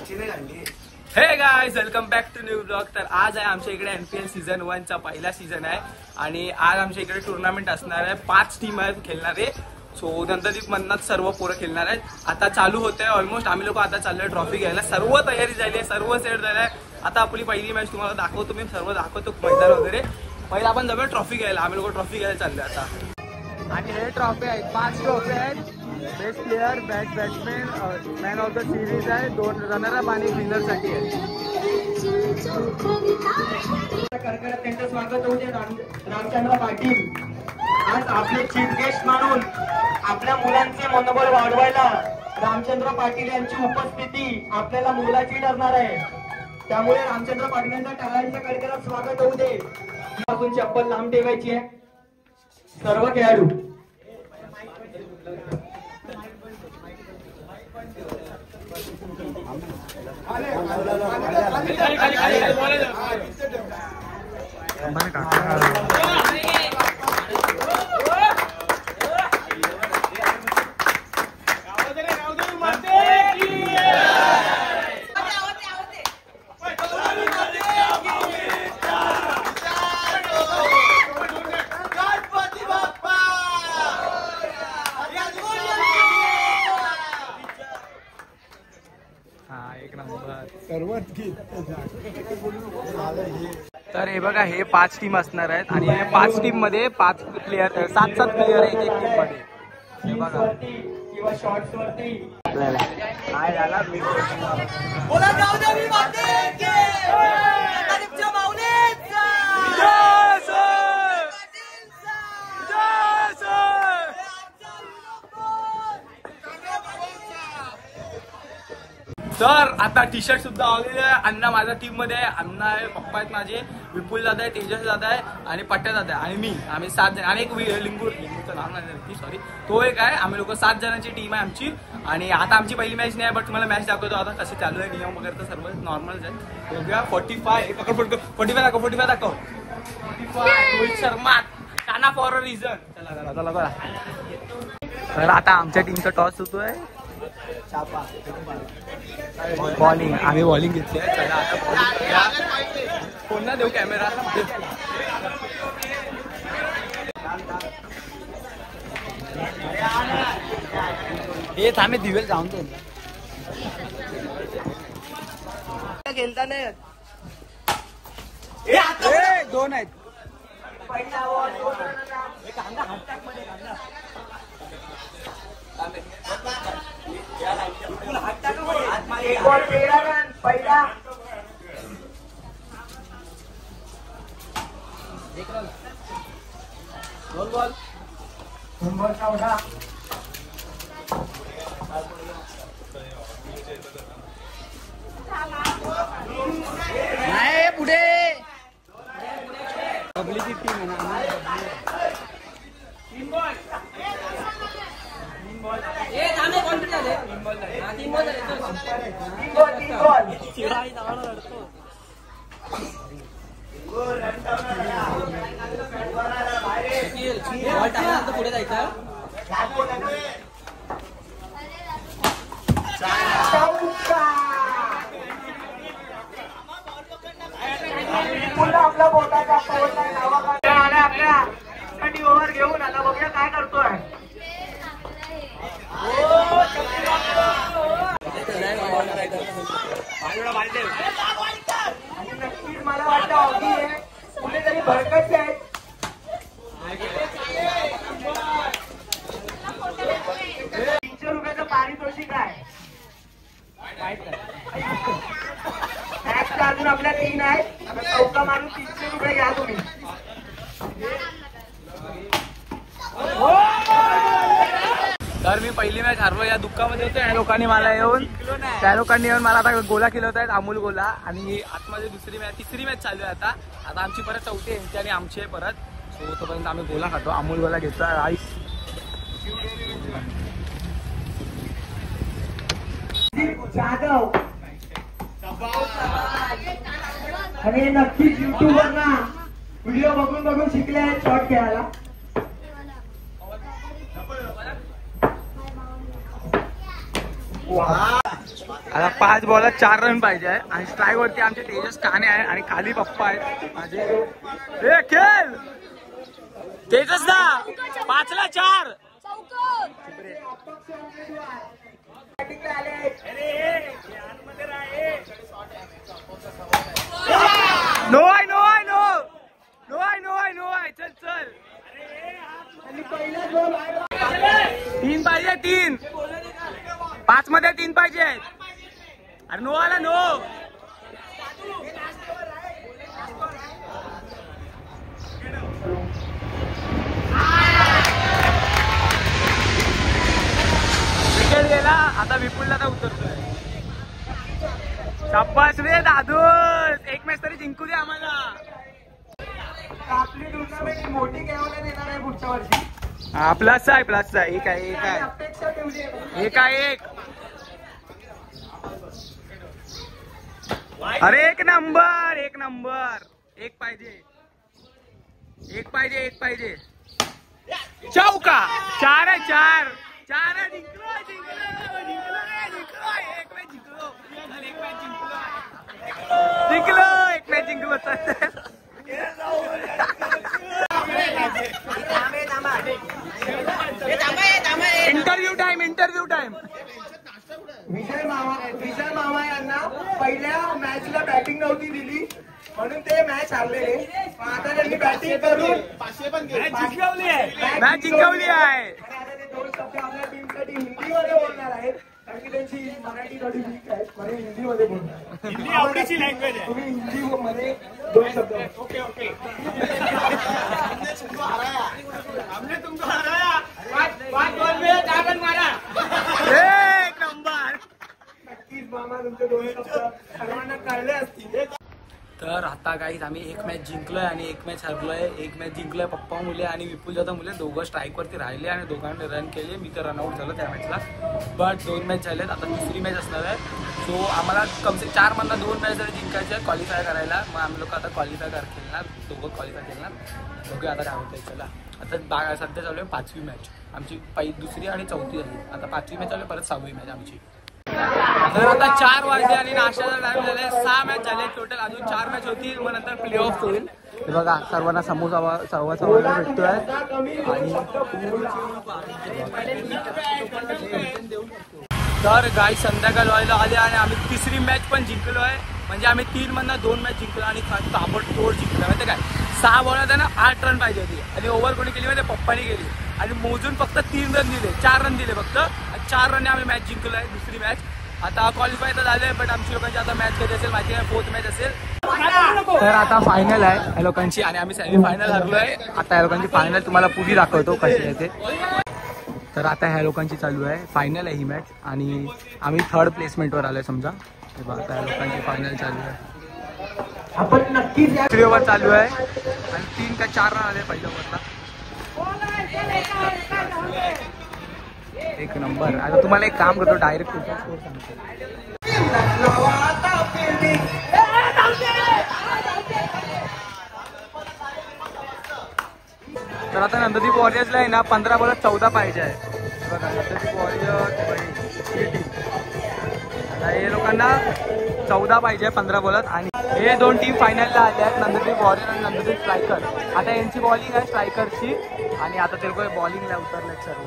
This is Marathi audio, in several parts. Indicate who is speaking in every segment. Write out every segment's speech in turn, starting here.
Speaker 1: हे guys, welcome back to new blog. तर आज आहे आमच्या इकडे NPL सीझन 1 चा पहिला सीझन आहे आणि आज आमच्या इकडे टुर्नामेंट असणार आहे। 5 टीम आहेत खेळणारे। सो नंतरदीप म्हणतात सर्व पोरं खेळणार आहेत। आता चालू होते ऑलमोस्ट। आम्ही लोक आता चाललोय ट्रॉफी घ्यायला। सर्व तयारी झाली आहे, सर्व सेट झालाय। आता आपली पहिली मॅच तुम्हाला दाखवतो, मी सर्व दाखवतो मैदान वगैरे। पहिला आपण जाऊया ट्रॉफी घ्यायला। आम्ही लोक ट्रॉफी घ्यायला चाललोय आता। आणि हे ट्रॉफी आहेत, 5 ट्रॉफी आहेत। Best player, best batsman, man of the series आहे, 2 रनर अप आणि विनर साठी आहे।
Speaker 2: कडकडत त्यांचं स्वागत होते रामचंद्र पाटील। आज आपले चीफ गेस्ट म्हणून आपल्या मुलांचे मनोबल वाढवायला रामचंद्र पाटील यांची उपस्थिती आपल्याला मुलाची ठरणार आहे। त्यामुळे रामचंद्र पाटील यांचं टाळ्यांचं कडकडत स्वागत होऊ दे। आपण चप्पल लांब ठेवायची आहे सर्व खेळाडू।
Speaker 1: तर हे बघा, हे 5 टीम असणार आहेत आणि हे 5 टीम मध्ये 5 प्लेयर, 7-7 प्लेयर आहेत एक टीम मध्ये। हे बघा
Speaker 2: किंवा शॉट्स वरती
Speaker 1: आपल्याला काय झाला
Speaker 2: बोला जाऊ दे मी मारते के तारीफच्या माऊलीचा
Speaker 1: तर आता टी शर्ट सुद्धा आलेले आहे। अण्णा माझ्या टीम मध्ये आहे, अण्णा आहे, पप्पा आहेत माझे, विपुल दादा आहे, तेजस दादा आहे आणि पट्ट्या दादा आहे आणि मी। आम्ही 7 जण आणि एक लिंगूचं नाव नाही, सॉरी, तो एक आहे। आम्ही लोक 7 जणांची टीम आहे आमची। आणि आता आमची पहिली मॅच नाही, बट तुम्हाला मॅच दाखवतो आता कसे चालू आहे। नियम वगैरे तर सर्व नॉर्मलच आहे। बघूया 45 दाखव 45 रोहित शर्मा, काना फॉर अ रिझन। चला चला चला। तर आता आमच्या टीमचा टॉस होतोय। बॉलिंग, आम्ही बॉलिंग घेतली आहे। चला आता पुन्हा देऊ कॅमेरा। हे थांबे दिवेल जाऊन तो
Speaker 2: खेळता नाही
Speaker 1: 2 आहेत।
Speaker 2: एक बॉल 13 रन पहिला। 2 बॉल 14।
Speaker 1: नाही पुढे पब्लिकची टीम आहे ना। 3 बॉल
Speaker 2: पुढे जायचं। आपला बोटाचा आपल्या ओव्हर घेऊन आता बघूया काय करतोय। आणि नक्कीच मला वाटतं हॉकी आहे, कुठेतरी भरकटचे आहेत। 300 रुपयाचं पारितोषिक आहे। अजून आपल्या 3 आहेत। चौका मारून 300 रुपये घ्या तुम्ही।
Speaker 1: तर मी पहिली मॅच हारलो, या दुःखामध्ये होतो। त्या लोकांनी मला येऊन मला आता गोला खेळवत आहेत, अमोल गोला। आणि आतमध्ये तिसरी मॅच चालू आहे आता आमची परत चौथी यांची आणि आमची आहे परत। सो तोपर्यंत आम्ही गोला खातो। अमोल गोला घेतो आईस
Speaker 2: जाधव। आणि नक्कीच युट्यूबवर ना व्हिडिओ बघून शिकले शॉट खेळायला। Wow.
Speaker 1: आता 5 बॉलात 4 रन पाहिजे आहे आणि स्ट्राईक वरती आमचे तेजस काने आहे आणि खाली पप्पा आहेत माझे. हे खेळ तेजस दा 5ला 4. नो आहे नो आहे नो नो आहे नो आहे नो आहे. चल चल 3 पाहिजे 3. 5 मध्ये 3 पाहिजे. अरे नो आला नो. विकेट गेला. आता विपुलला तर उतरतोय. शाबास रे दादू. एक मॅच तरी जिंकू दे आम्हाला.
Speaker 2: आपली टुर्नामेंट मोठी केव्हा देणार आहे पुढच्या वर्षी.
Speaker 1: हा प्लस आहे प्लस आहे. एक आहे एक आहे
Speaker 2: अपेक्षा ठेवली आहे.
Speaker 1: एक आहे एक. अरे एक नंबर एक नंबर. एक पाहिजे एक पाहिजे एक पाहिजे. चौका 4 आहे 4 4 आहे. जिंकलो जिंकलो जिंकलो जिंकलो. एक मॅच जिंकलो. एक मॅच जिंकलो जिंकलो. एक मॅच जिंकलो. Interview time interview time.
Speaker 2: Vijay मामा यांना पहिल्या मॅचला बॅटिंग नव्हती दिली म्हणून ते मॅच हारलेले. आता त्यांनी बॅटिंग करून
Speaker 1: मॅच जिंकवली आहे.
Speaker 2: दोन शब्द आपल्या टीमसाठी हिंदीमध्ये बोलणार आहेत कारण की त्यांची मराठी थोडी वीक आहे. म्हणजे हिंदीमध्ये बोलणार.
Speaker 3: हिंदी आवडीची लँग्वेज आहे.
Speaker 2: तुम्ही हिंदी मध्ये 2 शब्द.
Speaker 3: Okay okay. हमने तुमको हराया. 5 बॉल में 4 रन मारा.
Speaker 1: एक नंबर.
Speaker 2: नक्कीच मामा तुमचे 2 शब्द सर्वांना कळले असतील.
Speaker 1: तर आता काहीच आम्ही एक मॅच जिंकलोय आणि एक मॅच हरलोय. एक मॅच जिंकलोय पप्पा मुले आणि विपुल जाधव मुले दोघं स्ट्राईकवरती राहिले आणि दोघांनी रन केले. मी तर रनआउट झालो त्या मॅचला. बट 2 मॅच झालेत. आता तिसरी मॅच असणार आहे. सो आम्हाला कमसे 4 मधला 2 मॅच जरी जिंकायचे आहे क्वालिफाय करायला. मग आम्ही लोक आता क्वालिफाय खेळणार. दोघं क्वालिफाय खेळणार. दोघे आता काय होतंय. चला आता सध्या चालू आहे 5वी मॅच आमची. दुसरी आणि चौथी झाली. आता 5वी मॅच चालू आहे. परत 6वी मॅच आमची. तर आता 4 वाजले आणि नाश्त्याचा टाइम झालाय. 6 मॅच झाले टोटल. अजून 4 मॅच होतील. मग नंतर प्ले ऑफ होईल. हे बघा सर्वांना समोसा भेटतोय आणि तर गाई संध्याकाळ व्हायला आले आणि आम्ही तिसरी मॅच पण जिंकलो आहे. म्हणजे आम्ही 3 मधनं 2 मॅच जिंकलो आणि ताबडतोड जिंकलो. माहिती काय 6 बॉलात ना 8 रन पाहिजे होती आणि ओव्हर कोणी केली माहिती पप्पानी केली आणि मोजून फक्त 3 रन दिले. 4 रन दिले फक्त. 4 रनने आम्ही मॅच जिंकलो आहे. दुसरी मॅच आता क्वालिफाय तर झाले. बट आमची लोकांची आता मॅच कधी असेल माहिती आहे. 4th मॅच असेल. तर आता फायनल आहे या लोकांची आणि आम्ही सेमी फायनल हरलोय. आता या लोकांची फायनल तुम्हाला पुढे दाखवतो कशी आहे ते. तर आता ह्या लोकांची चालू आहे फायनल आहे ही मॅच आणि आम्ही 3rd प्लेसमेंटवर आलोय समजा. आता या लोकांची फायनल चालू आहे.
Speaker 2: आपण नक्कीच
Speaker 1: ओव्हर चालू आहे आणि 3 का 4 रन आले पहिल्या ओव्हरला. एक नंबर. आता तुम्हाला एक काम करतो डायरेक्ट स्कोर सांगतो. तर आता नंददीप वॉरियर्सला आहे ना 15 बॉलात 14 पाहिजे आहे. बघा नंददीप वॉरियर्स आता हे लोकांना 14 पाहिजे 15 बॉलात आणि हे 2 टीम फायनलला आले आहेत. नंददीप वॉरियर आणि नंददीप स्ट्रायकर. आता यांची बॉलिंग आहे स्ट्रायकरची आणि आता ते लोक बॉलिंगला उतरलेत सर्व.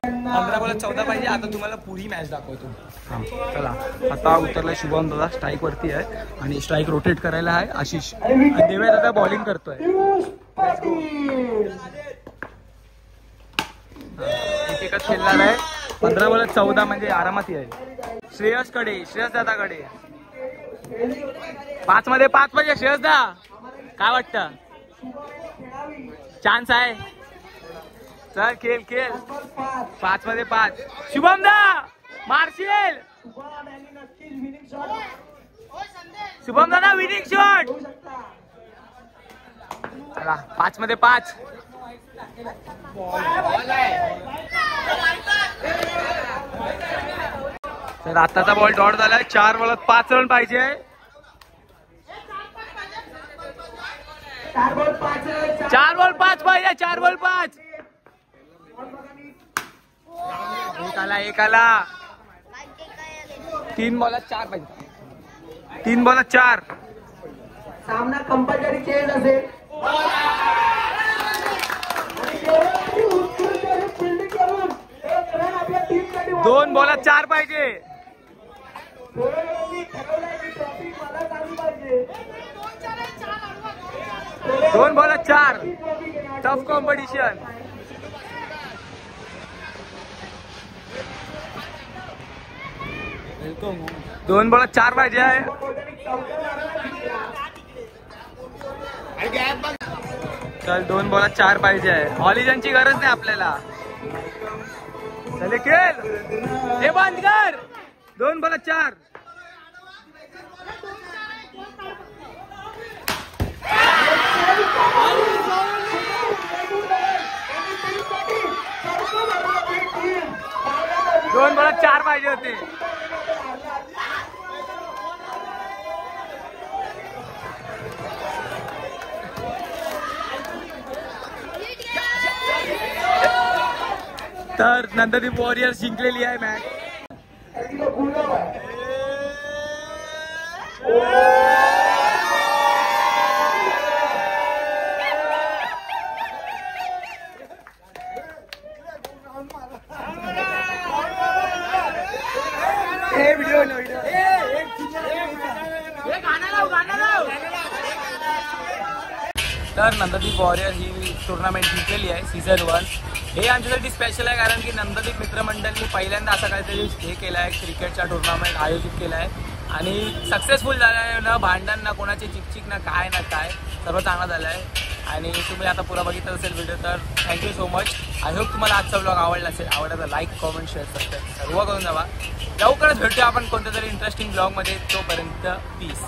Speaker 1: 15 बॉलात 14 पाहिजे. आता तुम्हाला पुरी मॅच दाखवतो. हां चला आता उतरलाय शुभम दादा स्ट्राईक वरती आहे आणि स्ट्राईक रोटेट करायला आहे आशिष आणि देवय दादा बॉलिंग करतोय. एकच खेळणार आहे. 15 बॉलात 14 म्हणजे आरामात येईल. श्रेयस दादाकडे 5 मध्ये 5 पाहिजे. श्रेयस दा काय वाटतं चान्स आहे. चल खेळ 5 मध्ये 5. शुभम दा मारशील. शुभम दादा विनिंग शॉट. चला 5 मध्ये 5. तर आताचा बॉल डॉट झालाय. 4 बॉलात 5 रन पाहिजे. 4 बॉल 5 पाहिजे. 4 बॉल 5. एक आला 3 बॉलात 4 पाहिजे. 3 बॉलात 4.
Speaker 2: सामना कंपल्सरी चेंज असेल.
Speaker 1: 2 बॉलात 4 पाहिजे. 2 बॉलात 4. Tough competition. 2 बॉलात 4 पाहिजे आहे. चल 2 बॉलात 4 पाहिजे आहे. ऑलिजनची गरज नाही आपल्याला. चले खेळ. हे बंद कर. 2 बॉलात 4. दोन बॉलात 4 पाहिजे होते. तर नंददीप वॉरियर्स जिंकलेली आहे मॅच. तर नंददीप वॉरियर ही टुर्नामेंट जिंकलेली आहे सीझन 1. हे आमच्यासाठी स्पेशल आहे कारण की नंददीप मित्रमंडळांनी पहिल्यांदा असा काहीतरी हे केलं आहे, क्रिकेटचा टुर्नामेंट आयोजित केला आहे आणि सक्सेसफुल झाला आहे. न भांडण ना कोणाची चिकचिक ना काय सर्व चांगला झालं आहे. आणि तुम्ही आता पुरा बघितलं असेल व्हिडिओ तर thank you so much. I hope तुम्हाला आजचा ब्लॉग आवडला असेल. आवडला तर लाईक, कॉमेंट, शेअर, सबस्क्राईब सर्व करून जावा. लवकरच भेटूया आपण कोणत्या तरी इंटरेस्टिंग ब्लॉगमध्ये. तोपर्यंत पीस.